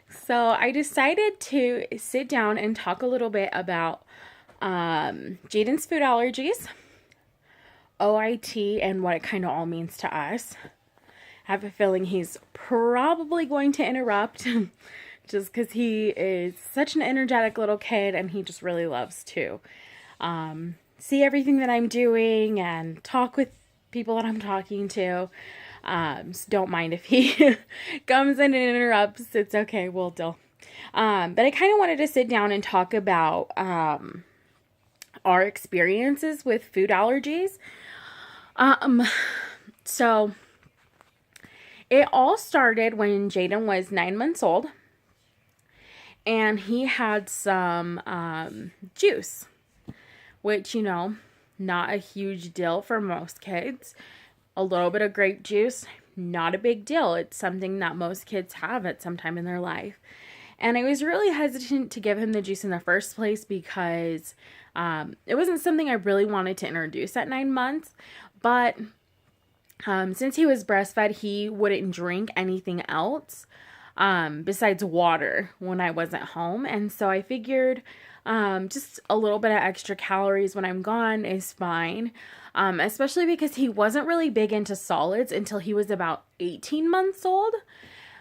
So I decided to sit down and talk a little bit about Jaden's food allergies, OIT, and what it kind of all means to us. I have a feeling he's probably going to interrupt just because he is such an energetic little kid and he just really loves to see everything that I'm doing and talk with people that I'm talking to. So don't mind if he comes in and interrupts. It's okay. We'll deal. But I kind of wanted to sit down and talk about our experiences with food allergies. So it all started when Jaden was 9 months old, and he had some juice, which, not a huge deal for most kids. A little bit of grape juice, not a big deal. It's something that most kids have at some time in their life. And I was really hesitant to give him the juice in the first place because it wasn't something I really wanted to introduce at 9 months. But since he was breastfed, he wouldn't drink anything else besides water when I wasn't home. And so I figured just a little bit of extra calories when I'm gone is fine. Especially because he wasn't really big into solids until he was about 18 months old.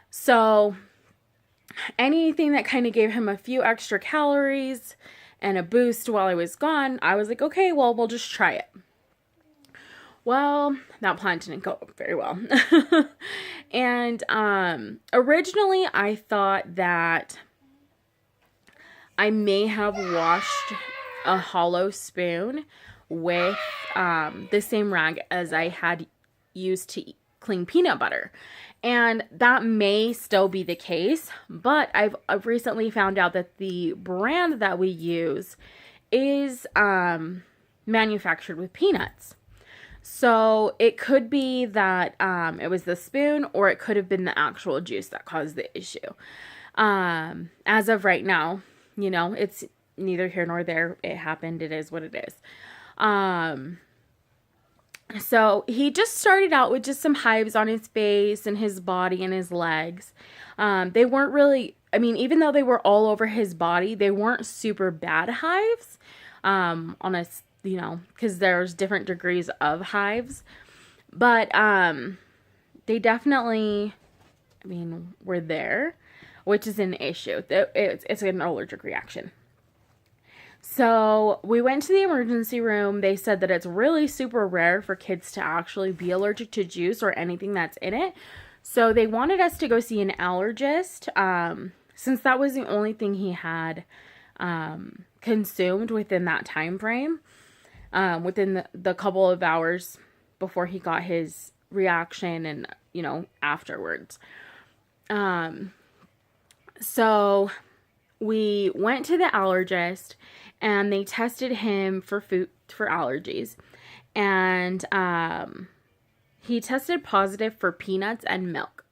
So anything that kind of gave him a few extra calories and a boost while I was gone, I was like, okay, well, we'll just try it. Well, that plan didn't go very well. And originally I thought that I may have washed a hollow spoon with the same rag as I had used to clean peanut butter. And that may still be the case, but I've recently found out that the brand that we use is manufactured with peanuts. So it could be that it was the spoon, or it could have been the actual juice that caused the issue. As of right now, it's neither here nor there. It happened. It is what it is. So he just started out with just some hives on his face and his body and his legs. They weren't really, even though they were all over his body, they weren't super bad hives, because there's different degrees of hives, but, they definitely, were there, which is an issue. It's an allergic reaction. So we went to the emergency room. They said that it's really super rare for kids to actually be allergic to juice or anything that's in it. So they wanted us to go see an allergist, since that was the only thing he had consumed within that time frame, within the couple of hours before he got his reaction and, afterwards. So we went to the allergist and they tested him for allergies. And he tested positive for peanuts and milk.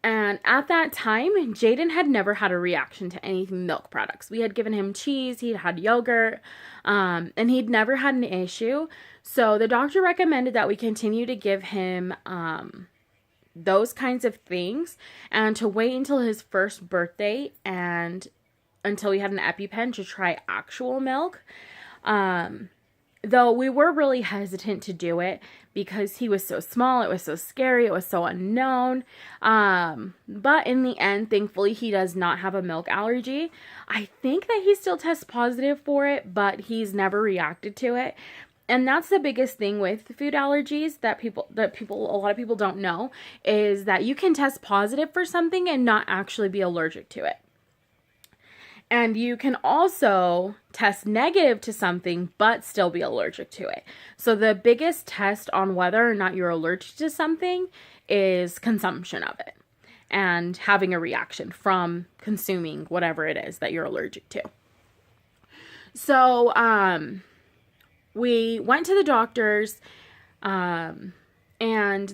And at that time, Jaden had never had a reaction to any milk products. We had given him cheese, he'd had yogurt, and he'd never had an issue. So the doctor recommended that we continue to give him those kinds of things and to wait until his first birthday and until we had an EpiPen to try actual milk. Though we were really hesitant to do it because he was so small, it was so scary, it was so unknown. But in the end, thankfully, he does not have a milk allergy. I think that he still tests positive for it, but he's never reacted to it. And that's the biggest thing with food allergies that a lot of people don't know, is that you can test positive for something and not actually be allergic to it. And you can also test negative to something, but still be allergic to it. So the biggest test on whether or not you're allergic to something is consumption of it and having a reaction from consuming whatever it is that you're allergic to. So we went to the doctors, and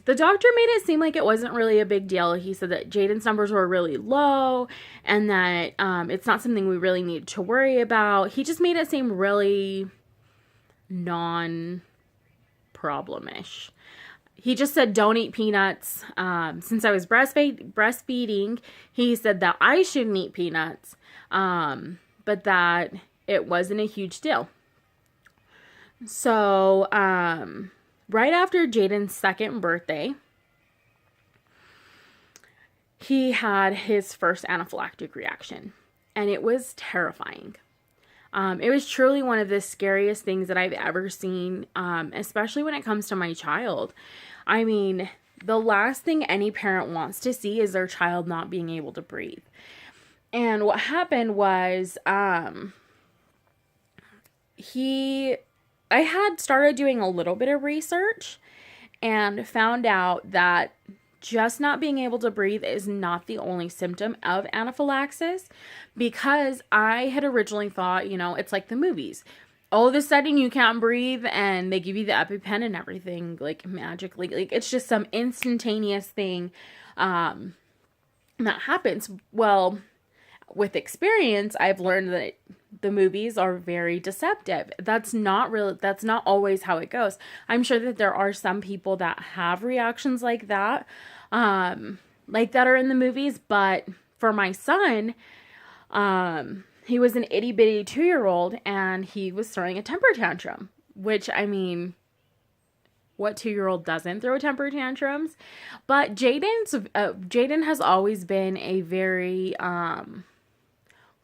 the doctor made it seem like it wasn't really a big deal. He said that Jaden's numbers were really low and that it's not something we really need to worry about. He just made it seem really non-problem-ish. he just said don't eat peanuts. Since I was breastfeeding, he said that I shouldn't eat peanuts, but that it wasn't a huge deal. So, right after Jaden's second birthday, he had his first anaphylactic reaction, and it was terrifying. It was truly one of the scariest things that I've ever seen, especially when it comes to my child. I mean, the last thing any parent wants to see is their child not being able to breathe. And what happened was, I had started doing a little bit of research and found out that just not being able to breathe is not the only symptom of anaphylaxis, because I had originally thought, it's like the movies. All of a sudden you can't breathe and they give you the EpiPen and everything, like magically, like it's just some instantaneous thing that happens. Well, with experience, I've learned that the movies are very deceptive. That's not always how it goes. I'm sure that there are some people that have reactions like that are in the movies, but for my son, he was an itty bitty 2-year-old and he was throwing a temper tantrum, which, I mean, what 2-year-old doesn't throw temper tantrums? But Jaden has always been a very,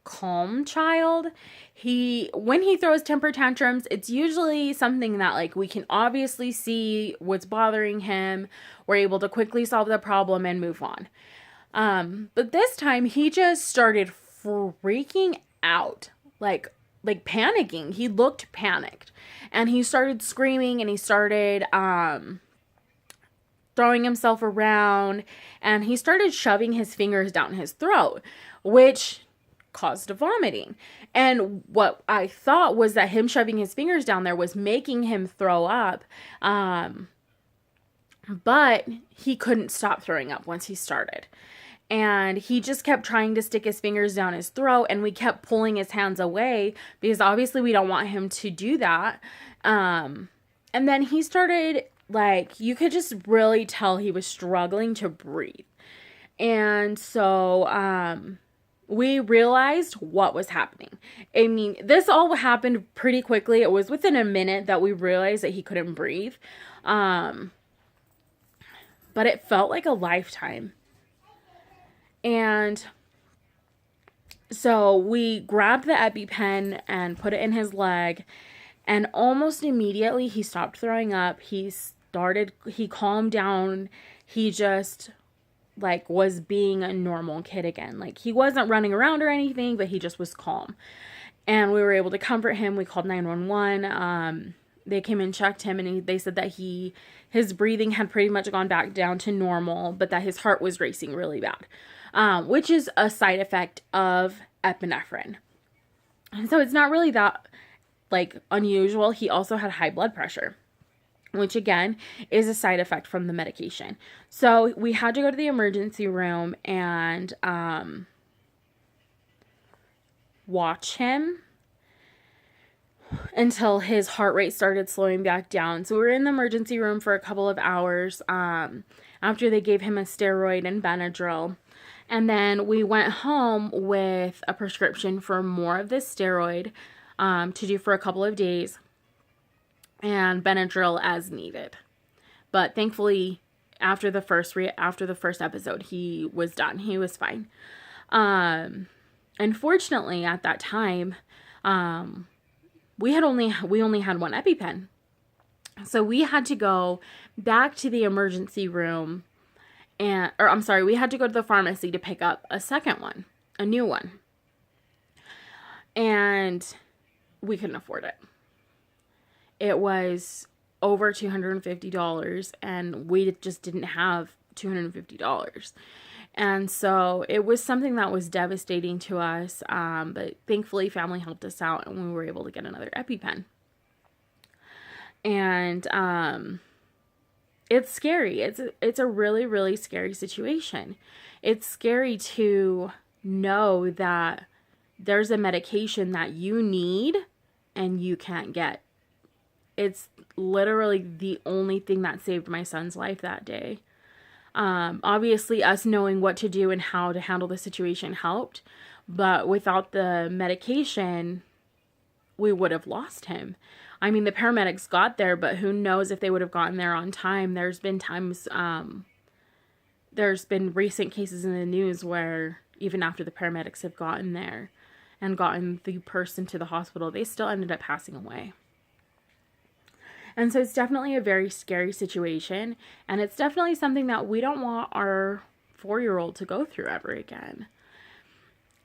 calm child. When he throws temper tantrums, it's usually something that, like, we can obviously see what's bothering him. We're able to quickly solve the problem and move on. But this time he just started freaking out, like panicking. He looked panicked and he started screaming and he started, throwing himself around, and he started shoving his fingers down his throat, which caused vomiting. And what I thought was that him shoving his fingers down there was making him throw up. But he couldn't stop throwing up once he started. And he just kept trying to stick his fingers down his throat, and we kept pulling his hands away because obviously we don't want him to do that. And then he started, like, you could just really tell he was struggling to breathe. And so, we realized what was happening. I mean, this all happened pretty quickly. It was within a minute that we realized that he couldn't breathe. But it felt like a lifetime. And so we grabbed the EpiPen and put it in his leg. And almost immediately he stopped throwing up. He calmed down. He just, like, was being a normal kid again. Like, he wasn't running around or anything, but he just was calm. And we were able to comfort him. We called 911. They came and checked him, and they said that his breathing had pretty much gone back down to normal, but that his heart was racing really bad, which is a side effect of epinephrine. And so it's not really that, like, unusual. He also had high blood pressure, which again is a side effect from the medication. So we had to go to the emergency room and watch him until his heart rate started slowing back down. So we were in the emergency room for a couple of hours after they gave him a steroid and Benadryl. And then we went home with a prescription for more of this steroid to do for a couple of days, and Benadryl as needed. But thankfully, after the first episode, he was done. He was fine. Unfortunately, at that time, we only had one EpiPen, so we had to go back to the emergency room, we had to go to the pharmacy to pick up a second one, a new one, and we couldn't afford it. It was over $250, and we just didn't have $250. And so it was something that was devastating to us, but thankfully family helped us out, and we were able to get another EpiPen. And it's scary. It's a really, really scary situation. It's scary to know that there's a medication that you need and you can't get. It's literally the only thing that saved my son's life that day. Obviously, us knowing what to do and how to handle the situation helped, but without the medication, we would have lost him. I mean, the paramedics got there, but who knows if they would have gotten there on time. There's been times, there's been recent cases in the news where even after the paramedics have gotten there and gotten the person to the hospital, they still ended up passing away. And so it's definitely a very scary situation, and it's definitely something that we don't want our 4-year-old to go through ever again.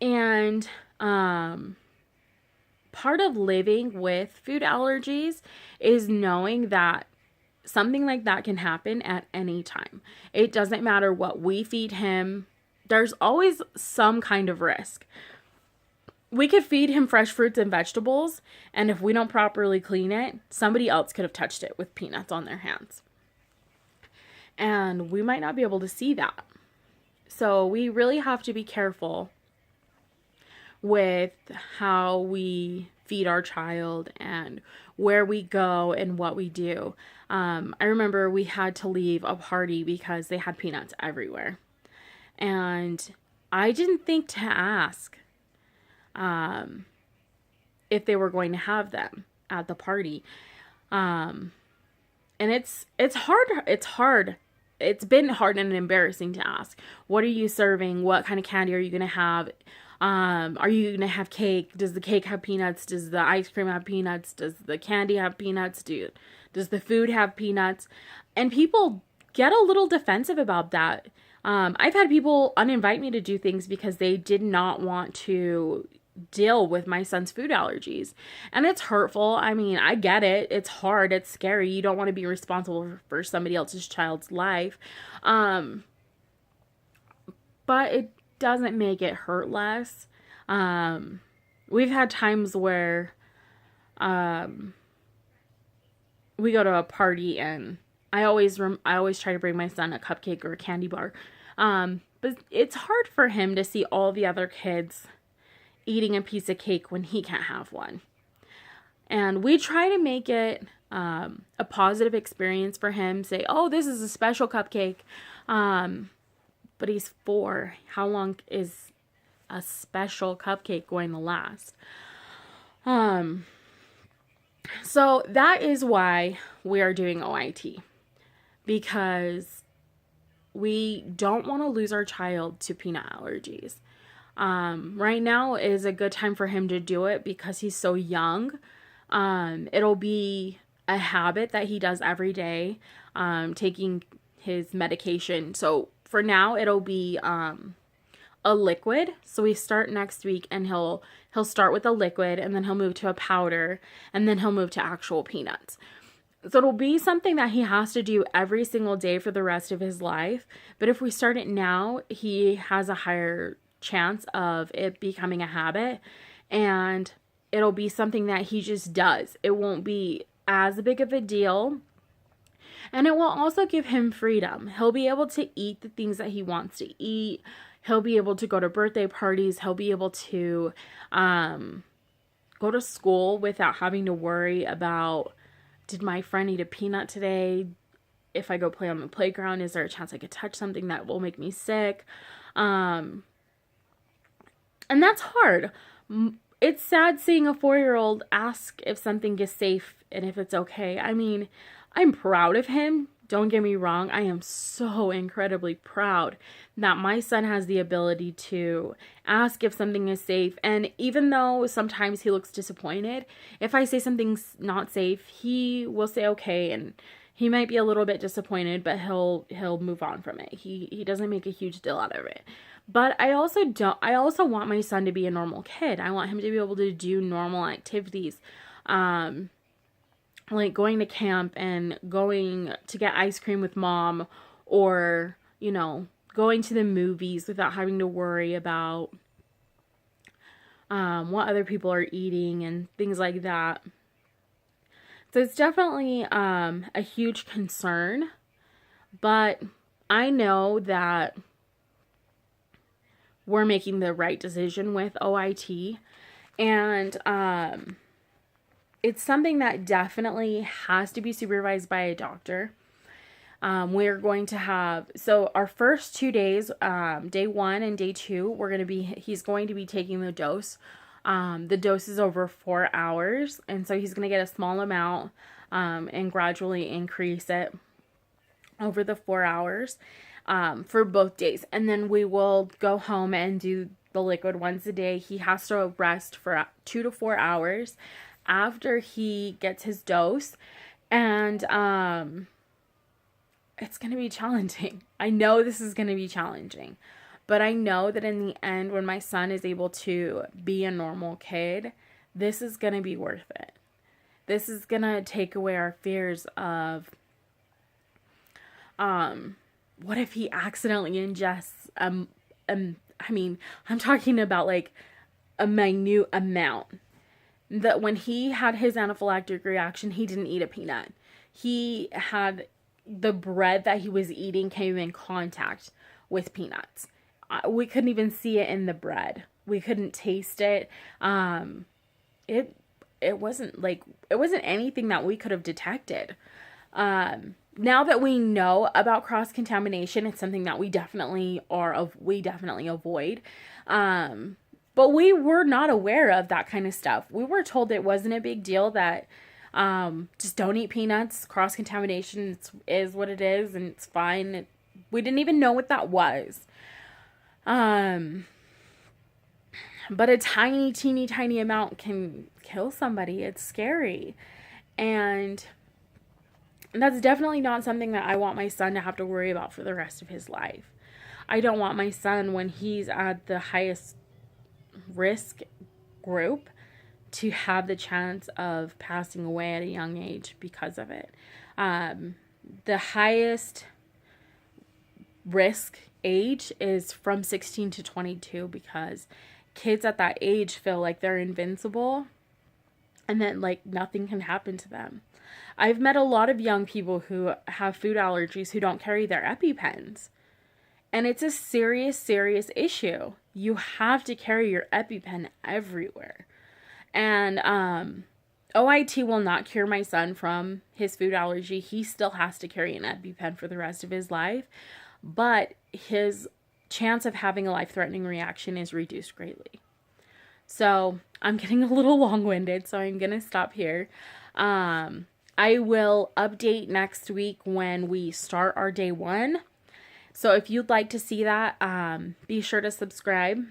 And part of living with food allergies is knowing that something like that can happen at any time. It doesn't matter what we feed him. There's always some kind of risk. We could feed him fresh fruits and vegetables, and if we don't properly clean it, somebody else could have touched it with peanuts on their hands. And we might not be able to see that. So we really have to be careful with how we feed our child and where we go and what we do. I remember we had to leave a party because they had peanuts everywhere. And I didn't think to ask if they were going to have them at the party. And it's hard. It's been hard and embarrassing to ask. What are you serving? What kind of candy are you going to have? Are you going to have cake? Does the cake have peanuts? Does the ice cream have peanuts? Does the candy have peanuts? Does the food have peanuts? And people get a little defensive about that. I've had people uninvite me to do things because they did not want to deal with my son's food allergies. And it's hurtful. I mean, I get it. It's hard. It's scary. You don't want to be responsible for somebody else's child's life. But it doesn't make it hurt less. We've had times where we go to a party and I always try to bring my son a cupcake or a candy bar. But it's hard for him to see all the other kids eating a piece of cake when he can't have one. And we try to make it a positive experience for him. Say, oh, this is a special cupcake. But he's 4. How long is a special cupcake going to last? So that is why we are doing OIT. Because we don't want to lose our child to peanut allergies. Right now is a good time for him to do it because he's so young. It'll be a habit that he does every day, taking his medication. So for now, it'll be a liquid. So we start next week, and he'll start with a liquid, and then he'll move to a powder, and then he'll move to actual peanuts. So it'll be something that he has to do every single day for the rest of his life. But if we start it now, he has a higher chance of it becoming a habit, and it'll be something that he just does. It won't be as big of a deal, and it will also give him freedom. He'll be able to eat the things that he wants to eat. He'll be able to go to birthday parties. He'll be able to go to school without having to worry about, did my friend eat a peanut today? If I go play on the playground, is there a chance I could touch something that will make me sick? And that's hard. It's sad seeing a 4-year-old ask if something is safe and if it's okay. I mean, I'm proud of him. Don't get me wrong. I am so incredibly proud that my son has the ability to ask if something is safe. And even though sometimes he looks disappointed, if I say something's not safe, he will say okay, and he might be a little bit disappointed, but he'll move on from it. He doesn't make a huge deal out of it. But I also want my son to be a normal kid. I want him to be able to do normal activities. Like going to camp and going to get ice cream with mom, or, going to the movies without having to worry about what other people are eating and things like that. So it's definitely a huge concern, but I know that we're making the right decision with OIT, and it's something that definitely has to be supervised by a doctor. We're going to have, so our first 2 days, day 1 and day 2, he's going to be taking the dose. The dose is over 4 hours. And so he's going to get a small amount, and gradually increase it over the 4 hours, for both days. And then we will go home and do the liquid once a day. He has to rest for 2 to 4 hours after he gets his dose. And, it's going to be challenging. I know this is going to be challenging, but I know that in the end, when my son is able to be a normal kid, this is going to be worth it. This is going to take away our fears of, what if he accidentally ingests, I mean, I'm talking about like a minute amount. That when he had his anaphylactic reaction, he didn't eat a peanut. He had the bread that he was eating came in contact with peanuts. We couldn't even see it in the bread. We couldn't taste it. It wasn't anything that we could have detected. Now that we know about cross-contamination, it's something that we definitely avoid. But we were not aware of that kind of stuff. We were told it wasn't a big deal, that just don't eat peanuts. Cross-contamination is what it is, and it's fine. We didn't even know what that was. But a teeny tiny amount can kill somebody. It's scary. And that's definitely not something that I want my son to have to worry about for the rest of his life. I don't want my son, when he's at the highest risk group, to have the chance of passing away at a young age because of it. The highest risk age is from 16 to 22, because kids at that age feel like they're invincible and then like nothing can happen to them. I've met a lot of young people who have food allergies who don't carry their EpiPens. And it's a serious issue. You have to carry your EpiPen everywhere. And OIT will not cure my son from his food allergy. He still has to carry an EpiPen for the rest of his life. But his chance of having a life-threatening reaction is reduced greatly. So I'm getting a little long-winded, so I'm going to stop here. I will update next week when we start our day 1. So if you'd like to see that, be sure to subscribe.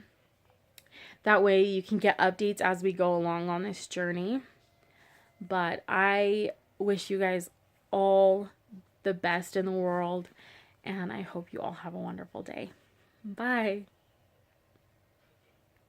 That way you can get updates as we go along on this journey. But I wish you guys all the best in the world, and I hope you all have a wonderful day. Bye.